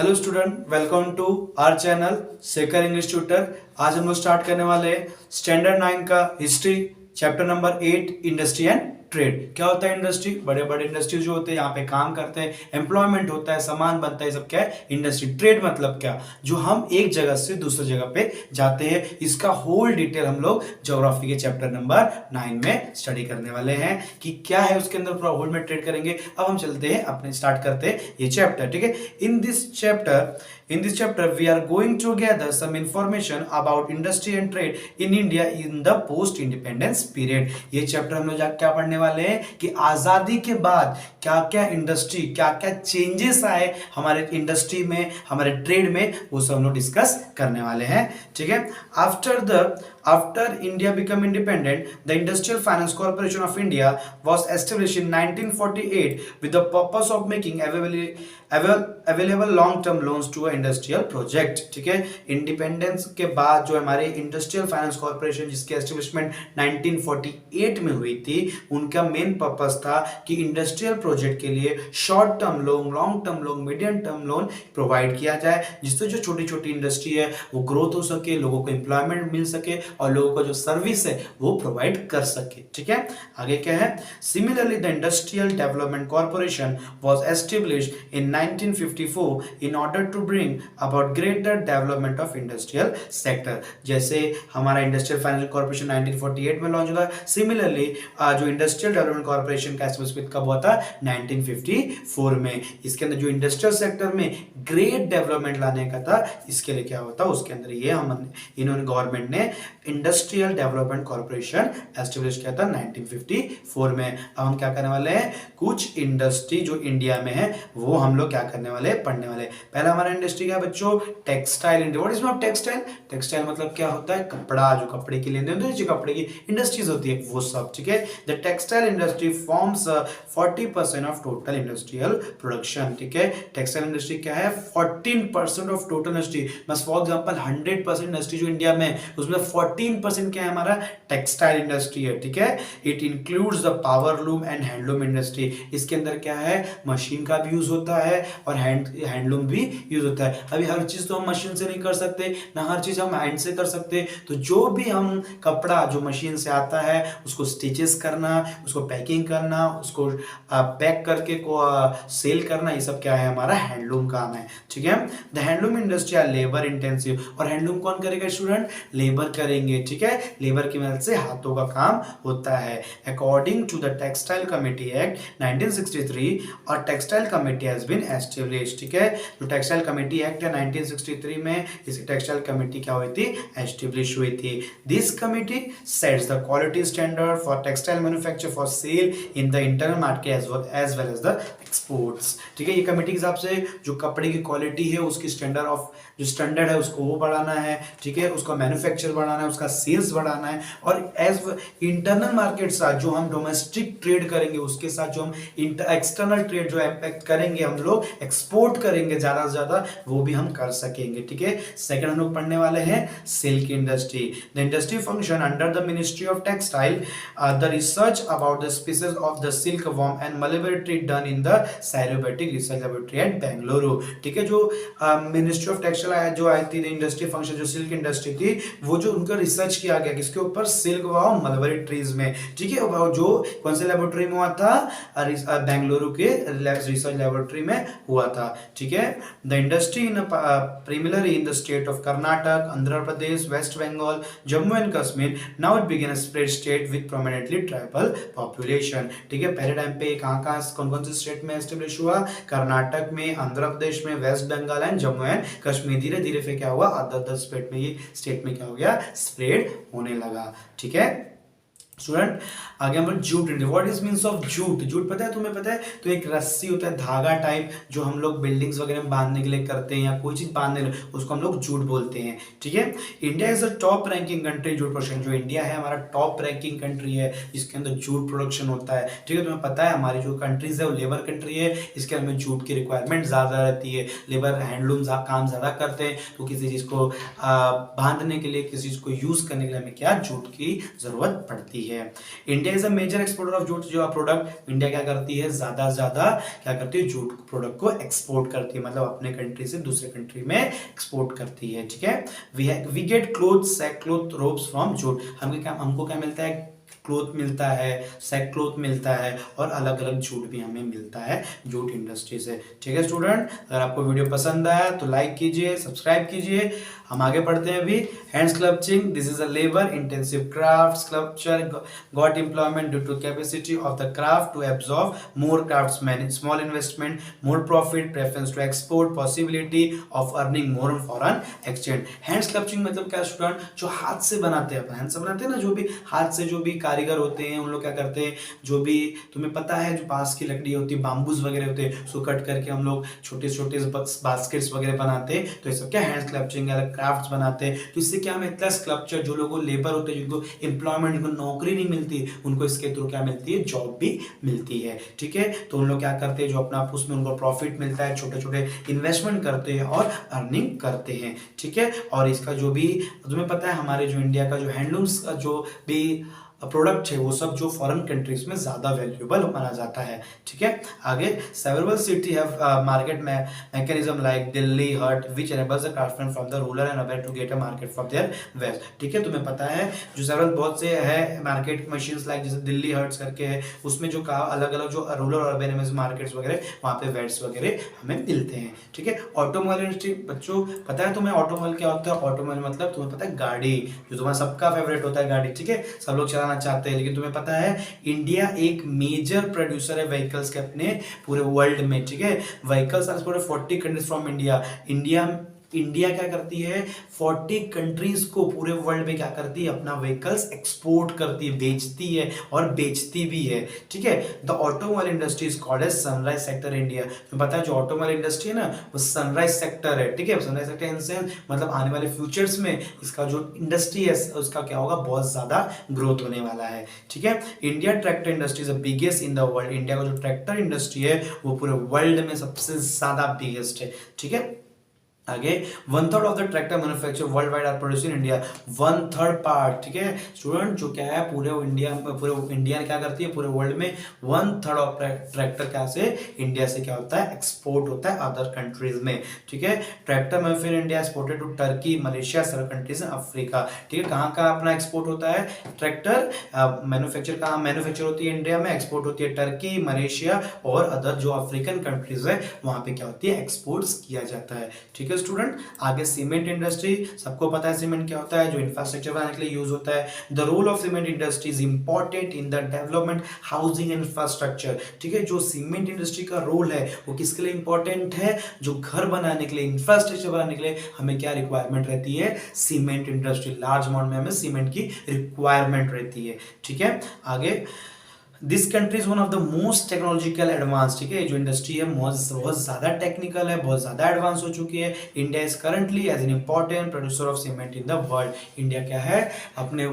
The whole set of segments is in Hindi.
Hello student, welcome to our channel Shekhar English tutor. आज हम लोग स्टार्ट करने वाले हैं स्टैंडर्ड 9 का history chapter number 8 industry and trade. क्या होता है इंडस्ट्री? बड़े बड़े इंडस्ट्री जो होते हैं यहाँ पे काम करते हैं, एम्प्लॉयमेंट होता है, सामान बनता है, सब क्या है इंडस्ट्री। ट्रेड मतलब क्या? जो हम एक जगह से दूसरी जगह पे जाते हैं। इसका होल डिटेल हम लोग ज्योग्राफी के चैप्टर नंबर 9 में स्टडी करने वाले हैं कि क्या है उसके अंदर, पूरा होल में ट्रेड करेंगे। अब हम चलते हैं अपने, स्टार्ट करते हैं ये चैप्टर। ठीक है, in this chapter we are going to gather some information about industry and trade in India in the post independence period। ये चैप्टर हम लोग क्या पढ़ने वाले हैं कि आजादी के बाद क्या क्या इंडस्ट्री, क्या क्या चेंजेस आए हमारे इंडस्ट्री में, हमारे ट्रेड में, वो सब हम लोग डिस्कस करने वाले हैं। ठीक है, after India became independent, the Industrial Finance Corporation of India was established in 1948 with the purpose of making available long-term loans to an industrial project। ठीक है, इंडिपेंडेंस के बाद जो हमारे इंडस्ट्रियल फाइनेंस कॉर्पोरेशन, जिसकी एस्टेब्लिशमेंट 1948 में हुई थी, उनका मेन पर्पस था कि इंडस्ट्रियल प्रोजेक्ट के लिए short term loan, long term loan, medium term loan provide किया जाए, जिससे जो छोटी छोटी इंडस्ट्री है वो ग्रोथ हो सके, लोगों को एम्प्लॉयमेंट मिल सके और लोगों को जो सर्विस है वो प्रोवाइड कर सके। ठीक है, आगे क्या है? Similarly the industrial development corporation was established in 1954 in order to bring about greater development of industrial sector। जैसे हमारा इंडस्ट्रियल फाइनेंस कॉर्पोरेशन 1948 में लॉन्च हुआ, सिमिलरली जो इंडस्ट्रियल डेवलपमेंट कॉर्पोरेशन का एस्टेब्लिशमेंट कब हुआ था? 1954 में। इसके अंदर जो इंडस्ट्रियल सेक्टर में ग्रेट डेवलपमेंट लाने का था, इसके लिए क्या होता, उसके अंदर ये इन्होंने गवर्नमेंट ने इंडस्ट्रियल डेवलपमेंट कॉर्पोरेशन एस्टेब्लिश किया था 1954 में। अब हम क्या करने वाले हैं, कुछ इंडस्ट्री जो इंडिया में है वो हम लोग क्या करने वाले, पढ़ने वाले। पहला हमारा इंडस्ट्री क्या है बच्चों? Textile industry. What is mean of textile? Textile मतलब क्या होता है? कपड़ा, जो कपड़े की लेन देन, जो कपड़े की इंडस्ट्रीज होती है वो सब। ठीक है, the textile industry forms 40% of total industrial production. ठीक है, टेक्सटाइल इंडस्ट्री क्या है? 14% ऑफ टोटल इंडस्ट्री। बस फॉर एग्जांपल 100% इंडस्ट्री जो इंडिया में, उसमें 14% क्या है? हमारा टेक्सटाइल इंडस्ट्री है। ठीक है, it includes the power loom and handloom industry. इसके अंदर क्या है? मशीन का भी यूज होता है और हैंडलूम भी यूज होता है। अभी हर चीज तो हम मशीन से नहीं कर सकते, ना हर चीज हम हैंड से कर सकते। तो जो भी हम कपड़ा जो मशीन से आता है उसको स्टिचेस करना, उसको पैकिंग करना, उसको पैक करके को सेल करना, ये सब क्या है? हमारा हैंडलूम काम है। ठीक है, the handloom industry are labour intensive. और हैंडलूम कौन करेगा स्टूडेंट? लेबर करेंगे। ठीक है, लेबर की मदद से हाथों का काम होता है। According to the textile committee act 1963 और textile committee has been established. ठीक है, जो टेक्सटाइल कमेटी एक्ट है 1963 में, इस टेक्सटाइल कमेटी क्या हुई थी? एस्टेब्लिश हुई थी। This committee sets the quality standard for textile manufacture for sale in the internal market as well as the exports. ठीक है, ये कमेटी के हिसाब से जो कपड़े की क्वालिटी है, उसकी जो स्टैंडर्ड है उसको वो बढ़ाना है। ठीक है, उसका मैन्युफैक्चर बढ़ाना है, उसका सेल्स बढ़ाना है, और एज इंटरनल मार्केट साथ जो हम डोमेस्टिक ट्रेड करेंगे, उसके साथ जो हम एक्सटर्नल ट्रेड जो इम्पैक्ट करेंगे, हम लोग एक्सपोर्ट करेंगे ज्यादा से ज्यादा, वो भी हम कर सकेंगे। ठीक है, सेकंड हम लोग पढ़ने वाले हैं silk industry. The industry function under the ministry of textile, the research about the species of the silk worm and mulberry tree done in the sericultural research laboratory at Bengaluru. ठीक है, जो मिनिस्ट्री ऑफ टेक्सटाइल जो आई थी, इंडस्ट्री फंक्शन जो सिल्क इंडस्ट्री थी, वो जो उनका रिसर्च किया गया किसके ऊपर? सिल्क वॉर्म मलबेरी ट्रीज में। ठीक है, जो कौन से लेबोरेटरी में हुआ था? बेंगलुरु के रिसर्च लेबोरेटरी में हुआ था। ठीक है, the industry in primarily in the state of Karnataka, Andhra Pradesh, West Bengal, Jammu and Kashmir, now it became a spread state with prominently tribal population। ठीक है, पहले टाइम पे कहाँ कौन से स्टेट में एस्टेब्लिश हुआ? कर्नाटक में, आंध्र प्रदेश में, वेस्ट बंगाल एंड जम्मू एंड कश्मीर। धीरे धीरे फिर क्या हुआ? अदर स्टेट में, ये स्टेट में क्या हो गया? स्प्रेड होने लगा। ठीक है स्टूडेंट, आगे हम लोग jute. What is means of jute? Jute पता है तुम्हें? पता है, तो एक रस्सी होता है, धागा टाइप, जो हम लोग बिल्डिंग्स वगैरह में बांधने के लिए करते हैं, या कोई चीज बांधने के लिए, उसको हम लोग जूट बोलते हैं। ठीक है, India is a top ranking country jute production. जो इंडिया है हमारा टॉप रैंकिंग कंट्री है, जिसके अंदर जूट प्रोडक्शन होता है। ठीक है, तुम्हें पता है हमारी जो कंट्रीज है वो लेबर कंट्री है, इसके अंदर जूट की रिक्वायरमेंट ज्यादा रहती है। लेबर हैंडलूम काम ज्यादा करते हैं, तो किसी चीज को बांधने के लिए, किसी चीज को यूज करने के लिए हमें क्या? जूट की जरूरत पड़ती है। India is a major exporter of jute जो प्रोडक्ट, इंडिया क्या करती है, ज्यादा से ज्यादा क्या करती है, जूट प्रोडक्ट को एक्सपोर्ट करती है, मतलब अपने कंट्री से दूसरे कंट्री में एक्सपोर्ट करती है। ठीक है, we get clothes, sack cloth, robes from jute. हमको क्या मिलता है, क्लोथ मिलता है, सैक क्लोथ मिलता है और अलग अलग जूट भी हमें मिलता है जूट इंडस्ट्री से। ठीक है स्टूडेंट, अगर आपको वीडियो पसंद आया तो लाइक कीजिए, सब्सक्राइब कीजिए। हम आगे पढ़ते हैं अभी। Hand sculpting, this is a labour intensive craft, sculpture got employment due to capacity of the craft to absorb more craftsman, small investment, more profit, preference to export, possibility of earning more foreign exchange. Hand sculpting मतलब क्या स्टूडेंट, जो हाथ से बनाते हैं, हाथ से बनाते हैं ना, जो भी हाथ से जो भी कारीगर होते हैं उन लोग क्या करते हैं, जो भी तुम्हें पता है जो बांस की लकड़ी होती है, बाम्बूज वगैरह होते हैं, उसको कट करके हम लोग छोटे छोटे बास्केट्स वगैरह बनाते हैं, तो ये सब क्या हैंड स्कल्पचिंग अलग क्राफ्ट्स बनाते हैं। तो इससे क्या मिलता है, स्कल्पचर जो लोगों लेबर होते हैं, जिनको एम्प्लॉयमेंट, जिनको नौकरी नहीं मिलती, उनको इसके थ्रू क्या मिलती है, जॉब भी मिलती है। ठीक है, तो उन लोग क्या करते हैं, जो अपना उसमें उनको प्रॉफिट मिलता है, छोटे छोटे इन्वेस्टमेंट करते हैं और अर्निंग करते हैं। ठीक है, और इसका जो भी तुम्हें पता है, हमारे जो इंडिया का जो हैंडलूम्स का जो भी प्रोडक्ट है वो सब जो फॉरेन कंट्रीज में ज्यादा वैल्यूएबल माना जाता है। ठीक है, आगे several city have market mechanism like Delhi Haat which enables the craftsman from the rural and urban to get a market for their waste. ठीक है, तुम्हें पता है जो सेवरल बहुत से है मार्केट मशीन्स लाइक जैसे दिल्ली हट्स करके है, उसमें जो अलग अलग जो रूरल और अर्बन में मार्केट्स वगैरह, वहाँ पे वेट्स वगैरह हमें मिलते हैं। ठीक है, ऑटोमोबाइल इंडस्ट्री, बच्चों पता है तुम्हें ऑटोमोबाइल क्या होता है, ऑटोमोबाइल मतलब तुम्हें पता है गाड़ी, जो तुम्हारा सबका फेवरेट होता है गाड़ी। ठीक है, सब लोग चलाना चाहते हैं, लेकिन तुम्हें पता है इंडिया एक मेजर प्रोड्यूसर है व्हीकल्स के अपने पूरे वर्ल्ड में। ठीक है, vehicles are exported 40 countries from India. India क्या करती है, 40 कंट्रीज को पूरे वर्ल्ड में क्या करती है, अपना व्हीकल्स एक्सपोर्ट करती है, बेचती है और बेचती भी है। ठीक है, the automobile industry is called as sunrise sector India. तो पता है जो ऑटोमोबाइल इंडस्ट्री है ना, वो सनराइज सेक्टर है। ठीक है, सनराइज सेक्टर इन सेंस मतलब आने वाले फ्यूचर्स में इसका जो इंडस्ट्री है उसका क्या होगा, बहुत ज्यादा ग्रोथ होने वाला है। ठीक है, India tractor industry is the biggest in the world. India का जो ट्रैक्टर इंडस्ट्री है वो पूरे वर्ल्ड में सबसे ज्यादा बिगेस्ट है। ठीक है, आगे 1/3 of the tractor manufacture world wide are produce in India. 1/3 part. ठीक है स्टूडेंट, जो क्या है पूरे इंडिया क्या करती है, पूरे वर्ल्ड में 1/3 ऑफ ट्रैक्टर क्या से इंडिया से क्या होता है, एक्सपोर्ट होता है अदर कंट्रीज में। ठीक है, tractor manufacture India exported to Turkey, Malaysia, other countries in Africa. ठीक है, कहाँ कहाँ अपना एक्सपोर्ट होता है, ट्रैक्टर मैन्युफैक्चर कहाँ मैन्युफैक्चर होती है इंडिया में, एक्सपोर्ट होती है टर्की, मलेशिया और अदर जो अफ्रीकन कंट्रीज है वहां पे क्या होती है, एक्सपोर्ट्स किया जाता है। ठीक है स्टूडेंट, आगे सीमेंट इंडस्ट्री, सबको पता है सीमेंट क्या होता है, जो इंफ्रास्ट्रक्चर बनाने के लिए यूज होता है। The role of cement industry is important in the development housing and infrastructure. ठीक है, जो सीमेंट इंडस्ट्री का रोल है वो किसके लिए इंपॉर्टेंट है, जो घर बनाने के लिए, इंफ्रास्ट्रक्चर बनाने के लिए हमें क्या रिक्वायरमेंट रहती है, सीमेंट इंडस्ट्री, लार्ज अमाउंट में हमें सीमेंट की रिक्वायरमेंट रहती है। ठीक है, आगे this country is one of the most technological advance. ठीक है, जो इंडस्ट्री है बहुत ज्यादा टेक्निकल है, बहुत ज्यादा एडवांस हो चुकी है। India is currently as an important producer of cement in the world. India क्या है, अपने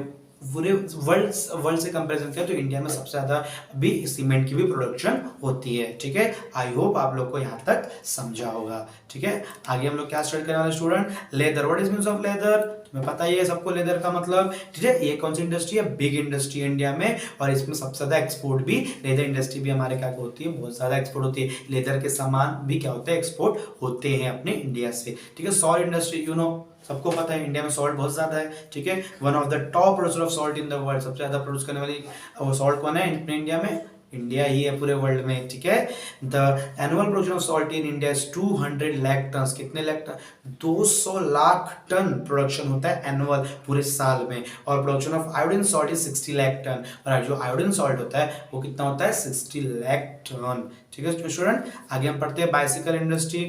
पूरे वर्ल्ड से कंपैरिजन करें तो इंडिया में सबसे ज्यादा भी सीमेंट की भी प्रोडक्शन होती है। ठीक है, आई होप आप लोग को यहाँ तक समझा होगा। ठीक है, आगे हम लोग क्या स्टार्ट करने वाले student, leather. What is means of leather, तुम्हें पता ही है सबको लेदर का मतलब। ठीक है, ये कौन सी इंडस्ट्री है, बिग इंडस्ट्री है इंडिया में, और इसमें सबसे ज्यादा एक्सपोर्ट भी, लेदर इंडस्ट्री भी हमारे क्या होती है, बहुत ज्यादा एक्सपोर्ट होती है। लेदर के सामान भी क्या होते हैं, एक्सपोर्ट होते हैं अपने इंडिया से। ठीक है, सॉल्ट इंडस्ट्री, यू नो सबको पता है इंडिया में सॉल्ट बहुत ज्यादा है। ठीक है, one of the top producer of salt in the world, सबसे ज्यादा प्रोड्यूस करने वाली सॉल्ट कौन है अपने इंडिया में, इंडिया ही है पूरे वर्ल्ड में। ठीक है, the annual production of salt in India is 200 lakh ton. कितने lakh ton, 200 lakh ton production होता है एनुअल पूरे साल में। और production of iodine salt is 60 lakh ton, और जो आयोडीन सॉल्ट होता है वो कितना होता है, 60 लाख टन। ठीक है स्टूडेंट, आगे हम पढ़ते हैं bicycle industry.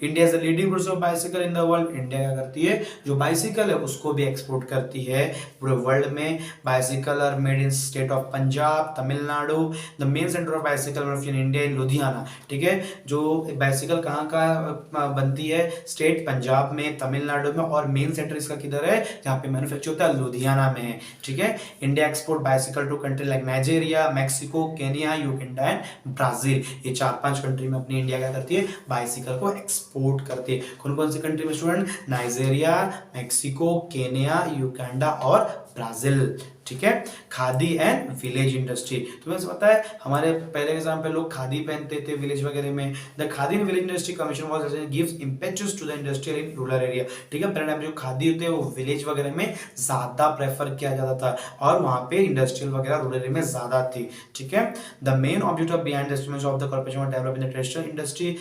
India is the leading producer of bicycle in the world. India क्या करती है, जो बाइसिकल है उसको भी एक्सपोर्ट करती है पूरे वर्ल्ड में। Bicycle are made in state of Punjab, Tamil Nadu. The main centre of bicycle manufacturing in India in Ludhiana. ठीक है, जो बाइसिकल कहाँ का बनती है, स्टेट पंजाब में, तमिलनाडु में, और मेन सेंटर इसका किधर है, जहाँ पे मैन्युफैक्चर होता है लुधियाना में है। ठीक है, India export bicycle to country like Nigeria, Mexico, Kenya, Uganda and Brazil. ये 4-5 कंट्री में अपनी इंडिया क्या करती है, बाइसिकल को एक्सपोर्ट करती है। कौन कौन सी कंट्री में student, Nigeria, Mexico, Kenya, Uganda और ब्राजील। ठीक है। खादी एंड विलेज इंडस्ट्री, तुम्हें पता है हमारे पहले एग्जाम्पल लोग खादी पहनते थे विलेज वगैरह में। The Khadi and village industry commission was gives impetus to the industrial in rural area, ठीक है। पहले टाइम जो खादी होते हैं वो विलेज वगैरह में ज्यादा प्रेफर किया जाता था और वहां पे इंडस्ट्रियल वगैरह रूरल एरिया में ज्यादा थी, ठीक है। The main object of behind the of the corporation develop in the traditional industry,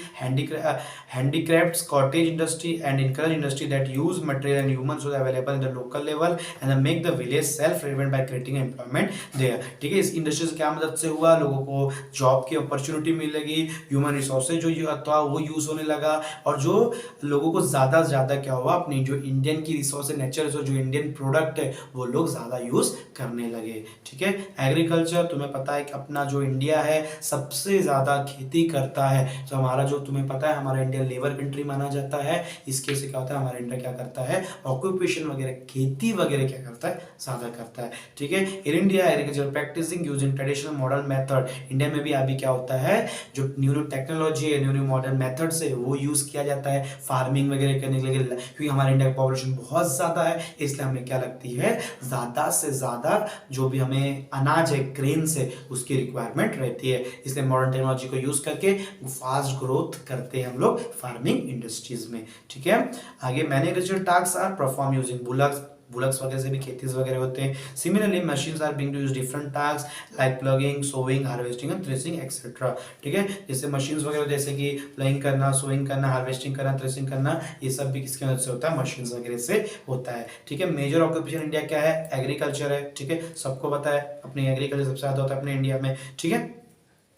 handicrafts, cottage industry and encourage industry that use material and human resources available in the local level and make the village self relevant by creating employment there, ठीक है। इस इंडस्ट्री से क्या मदद से हुआ, लोगों को जॉब की अपॉर्चुनिटी मिलेगी, ह्यूमन रिसोर्सेज जो था वो यूज होने लगा और जो लोगों को ज्यादा से ज्यादा क्या हुआ, अपनी जो इंडियन की रिसोर्स है, नेचर रिसोर्स, जो इंडियन प्रोडक्ट है वो लोग ज्यादा यूज करने लगे, ठीक है। एग्रीकल्चर, तुम्हें पता है कि अपना जो इंडिया है सबसे ज्यादा खेती करता है, तो हमारा जो तुम्हें पता है हमारा इंडिया लेबर कंट्री माना जाता है। इसके से क्या होता है, हमारा इंडिया क्या करता है, ऑक्यूपेशन वगैरह, खेती वगैरह क्या करता है, ज्यादा करता है, ठीक है। In India agriculture practising using traditional modern method, India में भी अभी क्या होता है, जो न्यू टेक्नोलॉजी है, न्यू मॉडर्न मेथड से वो यूज किया जाता है फार्मिंग वगैरह करने के लिए, क्योंकि हमारे इंडिया की पॉपुलेशन बहुत ज्यादा है, इसलिए हमें क्या लगती है, ज्यादा से ज्यादा जो भी हमें अनाज है, ग्रेन्स है, उसकी रिक्वायरमेंट रहती है, इसलिए मॉडर्न टेक्नोलॉजी को यूज करके फास्ट ग्रोथ करते हैं हम लोग फार्मिंग इंडस्ट्रीज में, ठीक है। आगे manufacturing task are perform using bullocks वगैरह से भी खेती वगैरह होते हैं। Similarly machines are being to use different task like ploughing, sowing, harvesting and threshing etcetera, ठीक है। जैसे मशीन्स वगैरह जैसे कि प्लगिंग करना, सोइंग करना, हार्वेस्टिंग करना, थ्रेसिंग करना, ये सब भी किसके मदद से होता है, मशीन्स वगैरह से होता है, ठीक है। मेजर ऑक्यूपेशन इंडिया क्या है, एग्रीकल्चर है, ठीक है। सबको पता है अपनी एग्रीकल्चर सबसे ज्यादा होता है अपने इंडिया में, ठीक है।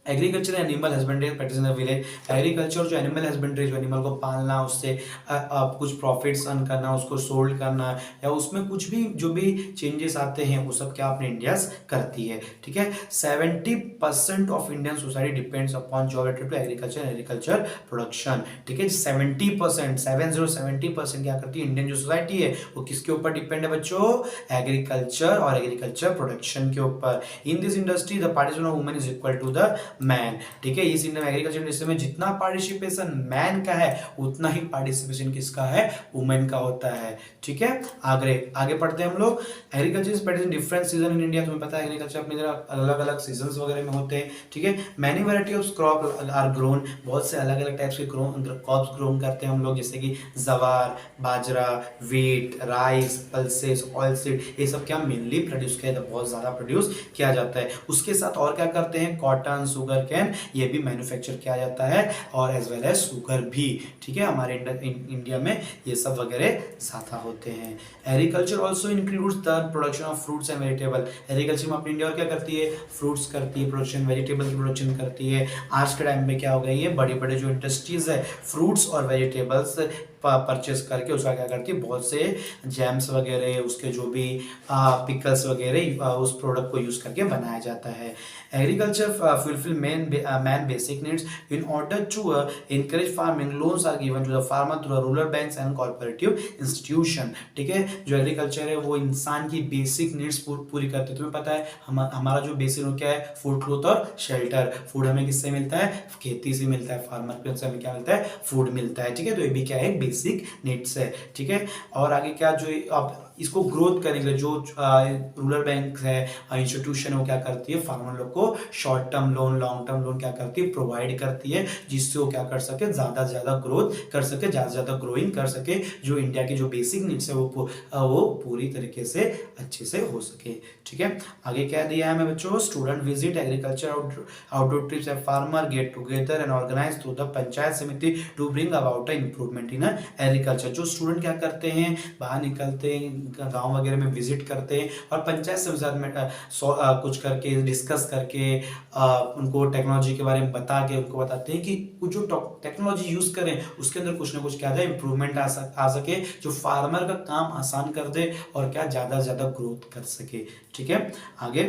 Agriculture animal husbandry practice in the village, agriculture जो एनिमल हस्बेंड्री, जो एनिमल को पालना, उससे कुछ प्रॉफिट्स अर्न करना, उसको सोल्ड करना, या उसमें कुछ भी जो भी चेंजेस आते हैं वो सब क्या अपने इंडिया करती है, ठीक है। 70% of Indian society depends upon job related to agriculture and agriculture production, ठीक है। 70% क्या करती है इंडियन जो सोसाइटी है वो किसके ऊपर डिपेंड है बच्चों, एग्रीकल्चर और एग्रीकल्चर प्रोडक्शन के ऊपर। In this industry the participation of women is equal to the man, ठीक है। इस इंडियन एग्रीकल्चर इंडस्ट्री में जितना पार्टिसिपेशन मैन का है उतना ही पार्टिसिपेशन किसका है, वुमेन का होता है, ठीक है। आगे पढ़ते हैं हम लोग। Agriculture is present in different season in India, तुम्हें पता है एग्रीकल्चर अपनी जगह अलग अलग सीजन्स वगैरह में होते हैं, ठीक है। Many variety of crop are grown, बहुत से अलग अलग टाइप्स के क्रॉप्स ग्रो करते हैं हम लोग, जैसे कि jowar, bajra, wheat, rice, pulses, oil seed, ये सब क्या मेनली प्रोड्यूस किया जाता है, बहुत ज्यादा प्रोड्यूस किया जाता है। उसके साथ और क्या करते हैं, कॉटन, शुगर कैन, ये भी मैन्युफैक्चर किया जाता है, और एज वेल एज शुगर भी, ठीक है। हमारे इंडिया में ये सब वगैरह ज्यादा होते हैं। Agriculture also includes the production of fruits and vegetable, agriculture में अपनी इंडिया और क्या करती है, फ्रूट्स करती है प्रोडक्शन, वेजिटेबल की प्रोडक्शन करती है। आज के टाइम में क्या हो गई है, बड़े बड़े जो इंडस्ट्रीज है फ्रूट्स और वेजिटेबल्स परचेस करके उसका क्या करती है, बहुत से जैम्स वगैरह, उसके जो भी पिकल्स वगैरह उस प्रोडक्ट को यूज करके बनाया जाता है। Agriculture fulfil man basic needs, in order to encourage farming loans are given to the farmer through rural banks and corporative institution, ठीक है। जो एग्रीकल्चर है वो इंसान की बेसिक नीड्स पूरी करते हैं। तुम्हें पता है हमारा जो बेसिक क्या है, फूड, क्लॉथ और शेल्टर। फूड हमें किससे मिलता है, खेती से मिलता है, फार्मर से हमें क्या मिलता है, फूड मिलता है, ठीक है। तो ये भी क्या है, बेसिक नीड्स है, ठीक है। और आगे क्या, जो अब इसको ग्रोथ करने के लिए जो रूरल बैंक है, इंस्टीट्यूशन है, वो क्या करती है, फार्मर लोग को short term loan, long term loan क्या करती है, प्रोवाइड करती है, जिससे वो क्या कर सके, ज्यादा से ज्यादा ग्रोथ कर सके, ज्यादा से ज्यादा ग्रोइंग कर सके, जो इंडिया की जो बेसिक नीड्स है वो पूरी तरीके से अच्छे से हो सके, ठीक है। आगे क्या दिया है हमें बच्चों, student visit agriculture outdoor trips and farmer get together and organise through the panchayat samiti to bring about improvement in agriculture. जो स्टूडेंट क्या करते हैं, बाहर निकलते हैं, गांव वगैरह में विजिट करते हैं और पंचायत से साथ में कुछ करके डिस्कस करके उनको टेक्नोलॉजी के बारे में बता के उनको बताते हैं कि कुछ जो टेक्नोलॉजी यूज करें उसके अंदर कुछ ना कुछ क्या है, इंप्रूवमेंट आ सके, जो फार्मर का काम आसान कर दे और क्या ज्यादा से ज्यादा ग्रोथ कर सके, ठीक है। आगे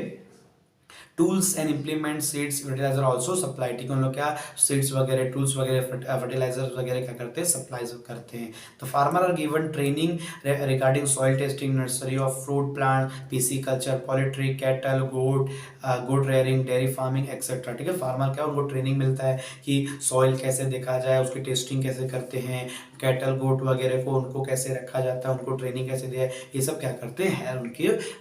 tools and implement seeds fertiliser also supply, ठीक है, उन लोग क्या सीड्स वगैरह टूल्स वगैरह फर्टिलाइजर वगैरह क्या करते हैं, सप्लाई करते हैं। तो farmer are given training regarding soil testing, nursery of fruit plant, pisciculture, poultry, cattle, goat, good rearing, dairy farming etcetera, ठीक है। फार्मर क्या उनको ट्रेनिंग मिलता है कि सॉइल कैसे देखा जाए, उसकी टेस्टिंग कैसे करते हैं, कैटल गोट वगैरह को उनको कैसे रखा जाता है, उनको ट्रेनिंग कैसे दिया है, ये सब क्या करते हैं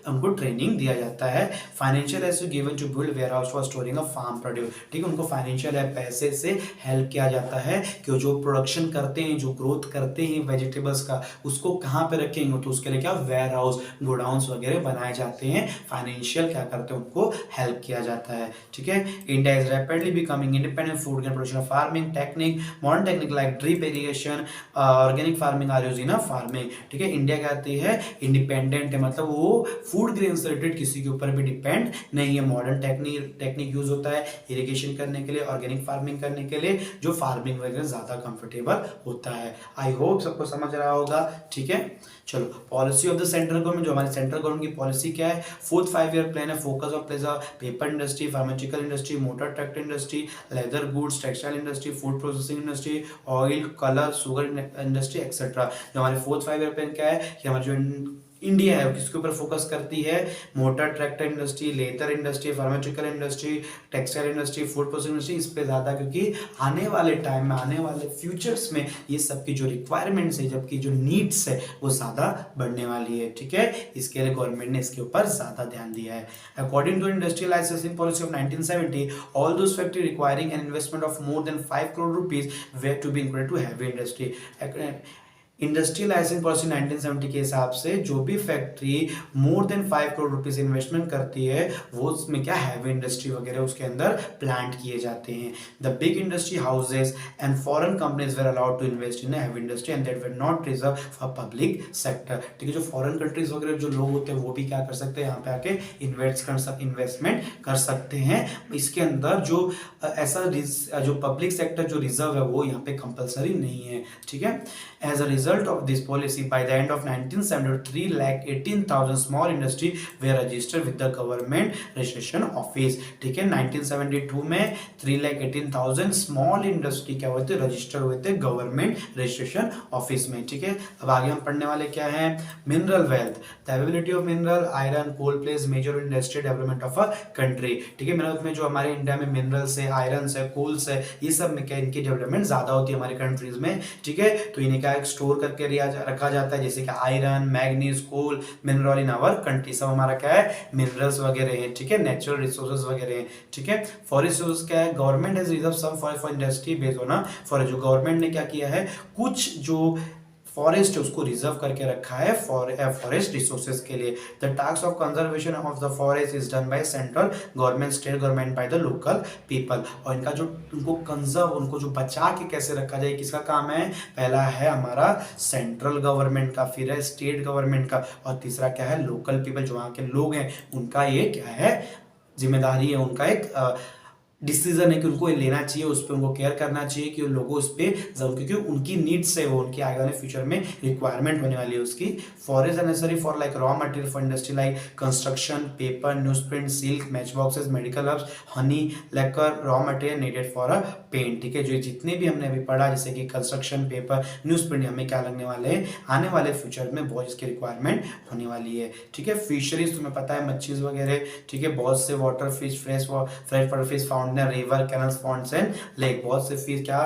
उनको ट्रेनिंग दिया जाता है। Financial acid given to build warehouse for storing of farm produce, ठीक है, उनको फाइनेंशियल पैसे से हेल्प किया जाता है कि जो प्रोडक्शन करते हैं, जो ग्रोथ करते हैं वेजिटेबल्स का, उसको कहाँ पे रखेंगे, तो उसके लिए क्या वेयर हाउस, गोडाउन्स वगैरह बनाए जाते हैं। फाइनेंशियल क्या करते हैं, उनको हेल्प किया जाता है, ठीक है। India is rapidly becoming independent food and production of farming technique, modern technique like drip irrigation, organic farming are used in farming, ठीक है। इंडिया कहती है इंडिपेंडेंट है, मतलब वो फूड ग्रेन से रिलेटेड किसी के ऊपर भी डिपेंड नहीं है। मॉडर्न टेक्निक यूज होता है इरिगेशन करने के लिए, ऑर्गेनिक फार्मिंग करने के लिए, जो फार्मिंग वगैरह ज्यादा कंफर्टेबल होता है। आई होप सबको समझ रहा होगा, ठीक है। चलो, policy of the central government, जो हमारी सेंट्रल गवर्नमेंट की पॉलिसी क्या है, 4th 5-year प्लान है। Focus of place paper industry, pharmaceutical industry, motor tractor industry, leather goods, textile industry, food processing industry, oil, colour, sugar industry etcetera. जो हमारे 4th 5-year प्लान क्या है कि हमारे जो इंडिया है किसके ऊपर फोकस करती है, motor tractor industry, leather industry, pharmaceutical industry, textile industry, food processing industry, इस पे ज्यादा, क्योंकि आने वाले टाइम में, आने वाले फ्यूचर्स में ये सबकी जो रिक्वायरमेंट्स है, जबकि जो नीड्स है वो ज्यादा बढ़ने वाली है, ठीक है। इसके लिए गवर्नमेंट ने इसके ऊपर ज्यादा ध्यान दिया है। According to industrial licensing policy of 1970, all those factory requiring an investment of more than 5 crore rupees were to be included to heavy industry. Industrial licence policy 1970 के हिसाब से जो भी factory more than 5 crore rupees investment करती है, वो उसमें क्या हैवी इंडस्ट्री वगैरह उसके अंदर प्लांट किए जाते हैं। The big industry houses and foreign companies were allowed to invest in heavy industry and that were not reserve for public sector, ठीक है। जो फॉरेन कंट्रीज वगैरह जो लोग होते हैं वो भी क्या कर सकते हैं, यहाँ पे आके इन्वेस्टमेंट कर सकते हैं। इसके अंदर जो ऐसा जो पब्लिक सेक्टर जो रिजर्व है वो यहाँ पे कंपलसरी नहीं है, ठीक है। As a result of this policy, by the end of 1973, 3,18,000 small industry were registered with the government registration office, ठीक है। 1972 में 3,18,000 स्मॉल इंडस्ट्री क्या हुए थे, रजिस्टर हुए थे गवर्नमेंट रजिस्ट्रेशन ऑफिस में, ठीक है। अब आगे हम पढ़ने वाले क्या है, mineral wealth, the availability of mineral, iron, coal plays major industry development of a country, ठीक है। मिनरल में जो हमारे इंडिया में मिनरल्स है, आयरन है, कोल्स है, ये सब में क्या इनकी डेवलपमेंट ज्यादा होती है हमारी कंट्रीज में, ठीक है। तो इन्हें क्या स्टोर करके रखा जाता है, जैसे कि iron, manganese, coal, mineral in our country, सब हमारा क्या है, मिनरल्स वगैरह है, ठीक है। नेचुरल रिसोर्सेज वगैरह है, ठीक है। फॉरेस्ट रिसोर्स क्या है, government has reserve some for industry based on forest, जो गवर्नमेंट ने क्या किया है, कुछ जो फॉरेस्ट है उसको रिजर्व करके रखा है फॉरेस्ट रिसोर्सेज के लिए। The task of conservation of the forest is done by central government, state government, by the local people. और इनका जो उनको कंजर्व, उनको जो बचा के कैसे रखा जाए, किसका काम है, पहला है हमारा सेंट्रल गवर्नमेंट का, फिर है स्टेट गवर्नमेंट का, और तीसरा क्या है, लोकल पीपल, जो वहाँ के लोग हैं उनका ये क्या है, जिम्मेदारी है, उनका एक डिसीजन है कि उनको ये लेना चाहिए, उस पर उनको केयर करना चाहिए कि उन लोगों उस पर जरूर, क्योंकि उनकी नीड्स है, वो उनकी आगे वाले फ्यूचर में रिक्वायरमेंट होने वाली है उसकी। Forest are necessary for like raw material for industry like construction, paper, newsprint, silk, match boxes, medical herbs, honey, lacquer, raw material needed for a paint, ठीक है। जो जितने भी हमने अभी पढ़ा, जैसे कि कंस्ट्रक्शन, पेपर, न्यूज प्रिंट, हमें क्या लगने वाले हैं, आने वाले फ्यूचर में बहुत इसकी रिक्वायरमेंट होने वाली है, ठीक है। फिशरीज तुम्हें पता है, मच्छीज वगैरह, ठीक है, बहुत से water fish, fresh water fish found in river, canals, Pond's and lake, बहुत से फिश क्या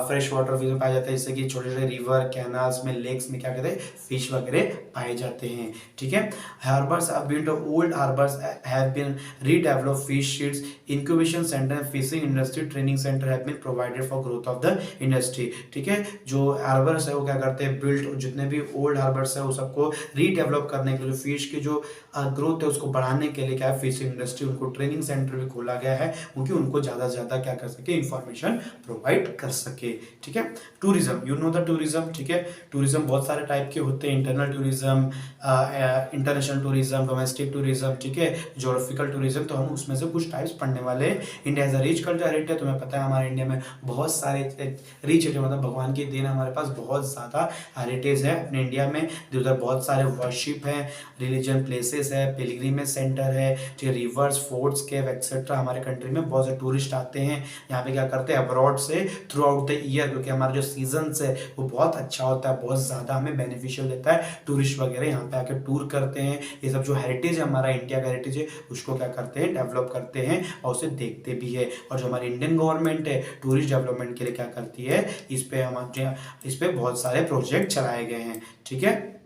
फ्रेश वाटर फिश में पाए जाते हैं, जैसे कि छोटे छोटे रिवर, कैनल्स में, लेक्स में क्या कहते हैं, फिश वगैरह पाए जाते हैं, ठीक है। Harbours are built, old harbours have been redeveloped, fish sheets, incubation centre, fishing industry training centre have been provided for growth of the industry, ठीक है। जो हार्बर्स है वो क्या करते हैं, बिल्ट, जितने भी ओल्ड हार्बर्स है वो सबको रीडेवलप करने के लिए, फिश की जो ग्रोथ है उसको बढ़ाने के लिए क्या है, फिशिंग इंडस्ट्री, उनको ट्रेनिंग सेंटर भी खोला गया है, उनकी कि उनको ज़्यादा से ज़्यादा क्या कर सके, इंफॉर्मेशन प्रोवाइड कर सके। ठीक है, tourism, you know the tourism. ठीक है, टूरिज्म बहुत सारे टाइप के होते हैं, internal tourism, international tourism, domestic tourism, ठीक है, ज्योग्राफिकल टूरिज्म। तो हम उसमें से कुछ टाइप्स पढ़ने वाले हैं। India as a rich culture heritage, तुम्हें पता है हमारे इंडिया में बहुत सारे रिच है, मतलब भगवान की देन, हमारे पास बहुत ज़्यादा हेरिटेज है अपने इंडिया में। उधर बहुत सारे वर्शिप है, रिलीजन प्लेसेस है, पिलग्रिमेज सेंटर है, ठीक है, रिवर्स, फोर्ट्स, केव एक्सेट्रा। हमारे कंट्री में बहुत से टूरिस्ट आते हैं यहाँ पे, क्या करते हैं, अब्रॉड से थ्रू आउट द ईयर, क्योंकि हमारा जो सीजन्स है वो बहुत अच्छा होता है, बहुत ज़्यादा हमें बेनिफिशियल देता है। टूरिस्ट वगैरह यहाँ पे आकर टूर करते हैं, ये सब जो हेरिटेज है हमारा इंडिया का हेरिटेज है उसको क्या करते हैं, डेवलप करते हैं और उसे देखते भी है। और जो हमारी इंडियन गवर्नमेंट है टूरिस्ट डेवलपमेंट के लिए क्या करती है, इस पे बहुत सारे प्रोजेक्ट चलाए गए हैं। ठीक है,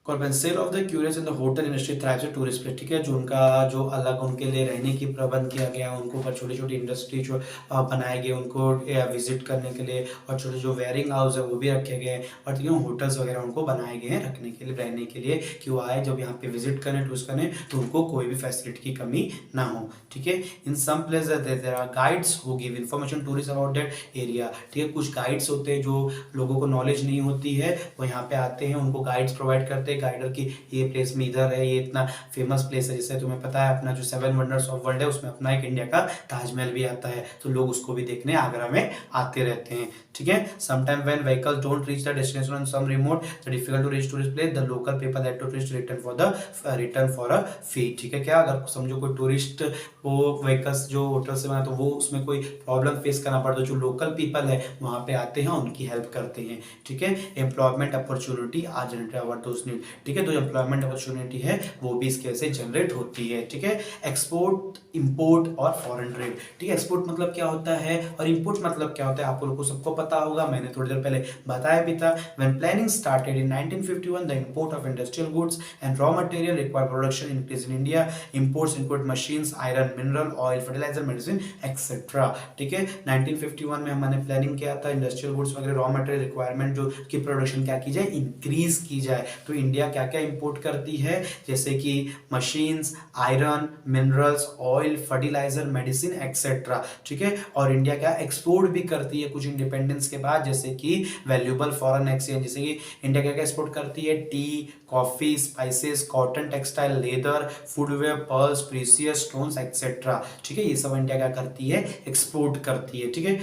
sale of the curious in the hotel industry thrives at tourist place. ठीक है, जो उनका जो अलग उनके लिए रहने की प्रबंध किया गया, उनको ऊपर छोटी छोटी इंडस्ट्री जो बनाए गए उनको विजिट करने के लिए, और छोटे जो वेयरिंग हाउस है वो भी रखे गए हैं, और ठीक है होटल्स वगैरह उनको बनाए गए हैं रखने के लिए, रहने के लिए, कि वो आए जब यहाँ पे विजिट करें, टूरिस्ट करें, तो उनको कोई भी फैसिलिटी की कमी ना हो। ठीक है, in some places there are guides who give information tourist about that area. ठीक है, कुछ गाइड्स होते हैं जो लोगों को नॉलेज नहीं होती है, वो यहाँ पे आते हैं, उनको गाइड्स प्रोवाइड करते हैं, गाइडर की ये प्लेस में इधर है, ये इतना फेमस प्लेस है। जैसे तुम्हें पता है अपना जो 7 वंडर्स ऑफ वर्ल्ड है उसमें अपना एक इंडिया का ताजमहल भी आता है, तो लोग उसको भी देखने आगरा में आते रहते हैं। ठीक है, sometime when vehicles don't reach the destination on some remote the difficult to reach tourist place the local people have to tourist return for a fee. ठीक है, क्या अगर समझो कोई टूरिस्ट वो व्हीकल्स जो होटल से बना तो वो उसमें कोई प्रॉब्लम फेस करना पड़ता है, जो लोकल पीपल है वहाँ पे आते हैं उनकी हेल्प करते हैं। ठीक है, employment opportunity are generated about those need. ठीक है, जो एम्प्लॉयमेंट अपॉर्चुनिटी है वो भी इसके से जनरेट होती है। ठीक है, एक्सपोर्ट, इंपोर्ट और फॉरेन ट्रेड। ठीक है, एक्सपोर्ट मतलब क्या होता है और इंपोर्ट मतलब क्या होता है, आप लोगों को सबको पता होगा, मैंने थोड़ी देर पहले बताया भी था। When planning started in 1951 the import of industrial goods and raw material required production increase in India. Imports include machines, iron, mineral oil, fertiliser, medicine etcetera. ठीक है, 1951 में हमने प्लानिंग किया था इंडस्ट्रियल गुड्स वगैरह रॉ मटेरियल रिक्वायरमेंट जो की प्रोडक्शन क्या की जाए, इंक्रीज की जाए। तो इंडिया क्या क्या इंपोर्ट करती है, जैसे कि machines, iron, minerals, oil, fertiliser, medicine etcetera. ठीक है, और इंडिया क्या एक्सपोर्ट भी करती है कुछ इंडिपेंडेंस के बाद, जैसे कि वैल्यूएबल फॉरेन एक्सचेंज। जैसे कि इंडिया क्या क्या एक्सपोर्ट करती है, T, coffee, spices, cotton, textile, leather, foodware, pearls, precious stones etcetera. ठीक है, ये सब इंडिया क्या करती है, एक्सपोर्ट करती है। ठीक है,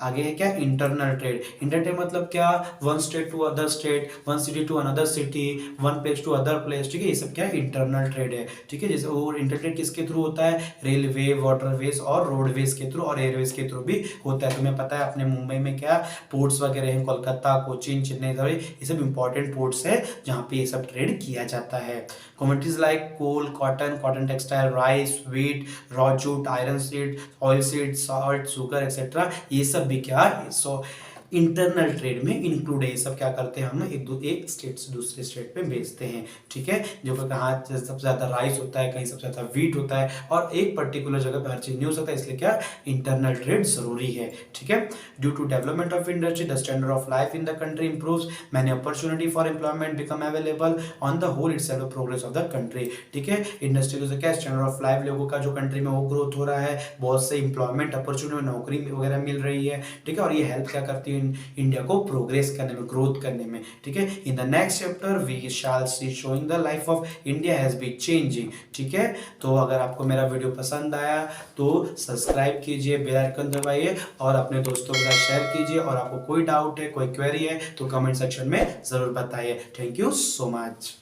आगे है क्या, इंटरनल ट्रेड। इंटरनल ट्रेड मतलब क्या, one state to other state, one city to another city, one place to other place. ठीक है, ये सब क्या है, इंटरनल ट्रेड है। ठीक है, जैसे वो इंटरनल ट्रेड किसके थ्रू होता है, रेलवे, वाटरवेज और रोडवेज के थ्रू और एयरवेज के थ्रू भी होता है। तुम्हें पता है अपने मुंबई में क्या पोर्ट्स वगैरह हैं, कोलकाता, कोचीन, चेन्नई, ये सब इंपॉर्टेंट पोर्ट्स है जहाँ पे ये सब ट्रेड किया जाता है। Commodities like coal, cotton, cotton textile, rice, wheat, raw jute, iron seed, oil seed, salt, sugar etcetera, ये सब भी क्या इंटरनल ट्रेड में इंक्लूड है। ये सब क्या करते हैं, हम एक स्टेट से दूसरे स्टेट में बेचते हैं। ठीक है, जो कहाँ सबसे ज्यादा राइस होता है, कहीं सबसे ज्यादा व्हीट होता है, और एक पर्टिकुलर जगह पे हर चीज नहीं हो सकता, इसलिए क्या इंटरनल ट्रेड जरूरी है। ठीक है, due to development of industry the standard of life in the country improves, many opportunity for employment become available, on the whole it's the progress of the country. ठीक है, इंडस्ट्री से क्या स्टैंडर्ड ऑफ लाइफ लोगों का जो कंट्री में वो ग्रोथ हो रहा है, बहुत से इंप्लॉयमेंट अपॉर्चुनिटी, नौकरी वगैरह मिल रही है। ठीक है, और ये हेल्प क्या करती है इंडिया को प्रोग्रेस करने में, ग्रोथ करने में। ठीक है, in the next chapter we shall see showing the life of India has been changing. ठीक है, तो अगर आपको मेरा वीडियो पसंद आया तो सब्सक्राइब कीजिए, बेल आइकन दबाइए और अपने दोस्तों के साथ शेयर कीजिए। और आपको कोई डाउट है, कोई क्वेरी है तो कमेंट सेक्शन में जरूर बताइए। Thank you so much.